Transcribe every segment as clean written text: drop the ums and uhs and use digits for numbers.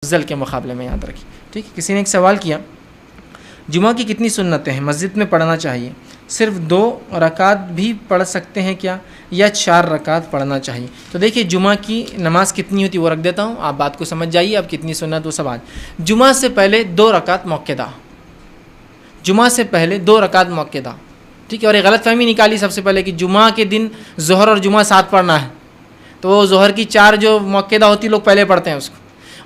अफजल के मुकाबले में, याद रखिए। ठीक है। किसी ने एक सवाल किया, जुमा की कितनी सुन्नतें हैं मस्जिद में पढ़ना चाहिए, सिर्फ 2 रकात भी पढ़ सकते हैं क्या, या 4 रकात पढ़ना चाहिए? तो देखिए जुमा की नमाज कितनी होती है वो रख देता हूँ, आप बात को समझ जाइए। अब कितनी सुन्नत वो सब आज। जुमा से पहले 2 रकात मौक़िदा, जुमा से पहले 2 रकात मौक़िदा। ठीक है। और ये गलत फहमी निकाली सबसे पहले कि जुमा के दिन ज़ोहर और जुमा साथ पढ़ना है, तो वो ज़ोहर की 4 जो मौक़िदा होती लोग पहले पढ़ते हैं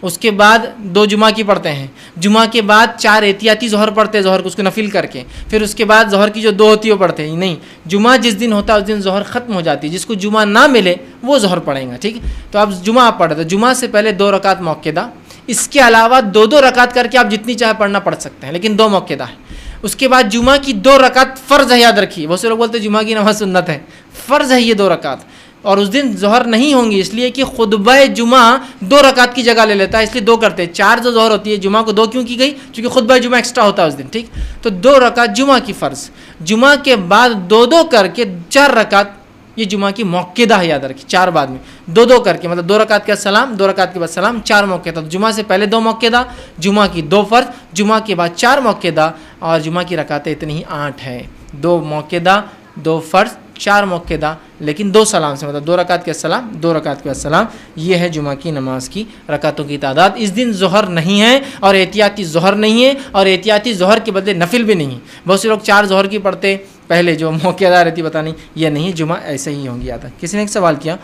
उसके बाद 2 जुमा की पढ़ते हैं, जुमा के बाद 4 एहतियाती ज़ोहर पढ़ते हैं, ज़ोहर को उसको नफिल करके, फिर उसके बाद ज़ोहर की जो 2 होती है वो पढ़ते हैं। नहीं, जुमा जिस दिन होता है उस दिन ज़ोहर ख़त्म हो जाती है, जिसको जुमा ना मिले वो ज़ोहर पढ़ेगा। ठीक है। तो अब जुमा आप पढ़े तो जुमा से पहले 2 रकात मौक़िदा, इसके अलावा 2-2 रकात करके आप जितनी चाहे पढ़ना पढ़ सकते हैं, लेकिन 2 मौक़िदा है। उसके बाद जुमा की 2 रकात फ़र्ज़ है, याद रखिए। बहुत से लोग बोलते हैं जुमा की नमाज़ सुन्नत है, फ़र्ज़ है ये 2 रकात। और उस दिन ज़ोहर नहीं होंगी, इसलिए कि खुतबा जुमा 2 रकात की जगह ले लेता है, इसलिए 2 करते हैं। 4 जो ज़ोहर होती है, जुमा को 2 क्यों की गई, क्योंकि खुतबा जुमा एक्स्ट्रा होता है उस दिन। ठीक। तो 2 रकात जुमा की फ़र्ज़, जुमा के बाद 2-2 करके 4 रकात ये जुमा की मौक़िदा है, याद रखिए। 4 बाद में 2-2 करके, मतलब 2 रकात के सलाम, 2 रकात के बाद सलाम, 4 मौक़िदा। तो जुमा से पहले 2 मौक़िदा, जुमा की 2 फ़र्ज़, जुमा के बाद 4 मौक़िदा, और जुमा की रकातें इतनी ही 8 है। 2 मौक़िदा, 2 फ़र्ज़, 4 मौक़िदा, लेकिन 2 सलाम से, मतलब 2 रकात के सलाम, 2 रकात के बाद सलाम। ये है जुमा की नमाज की रकातों की तादाद। इस दिन ज़ोहर नहीं है और एहतियाती ज़ोहर नहीं है, और एहतियाती ज़ोहर के बदले नफिल भी नहीं है। बहुत से लोग 4 ज़ोहर की पढ़ते पहले जो मौक़िदा रहती, पता नहीं, ये नहीं है। जुमा ऐसे ही होंगी। आता किसी ने एक सवाल किया,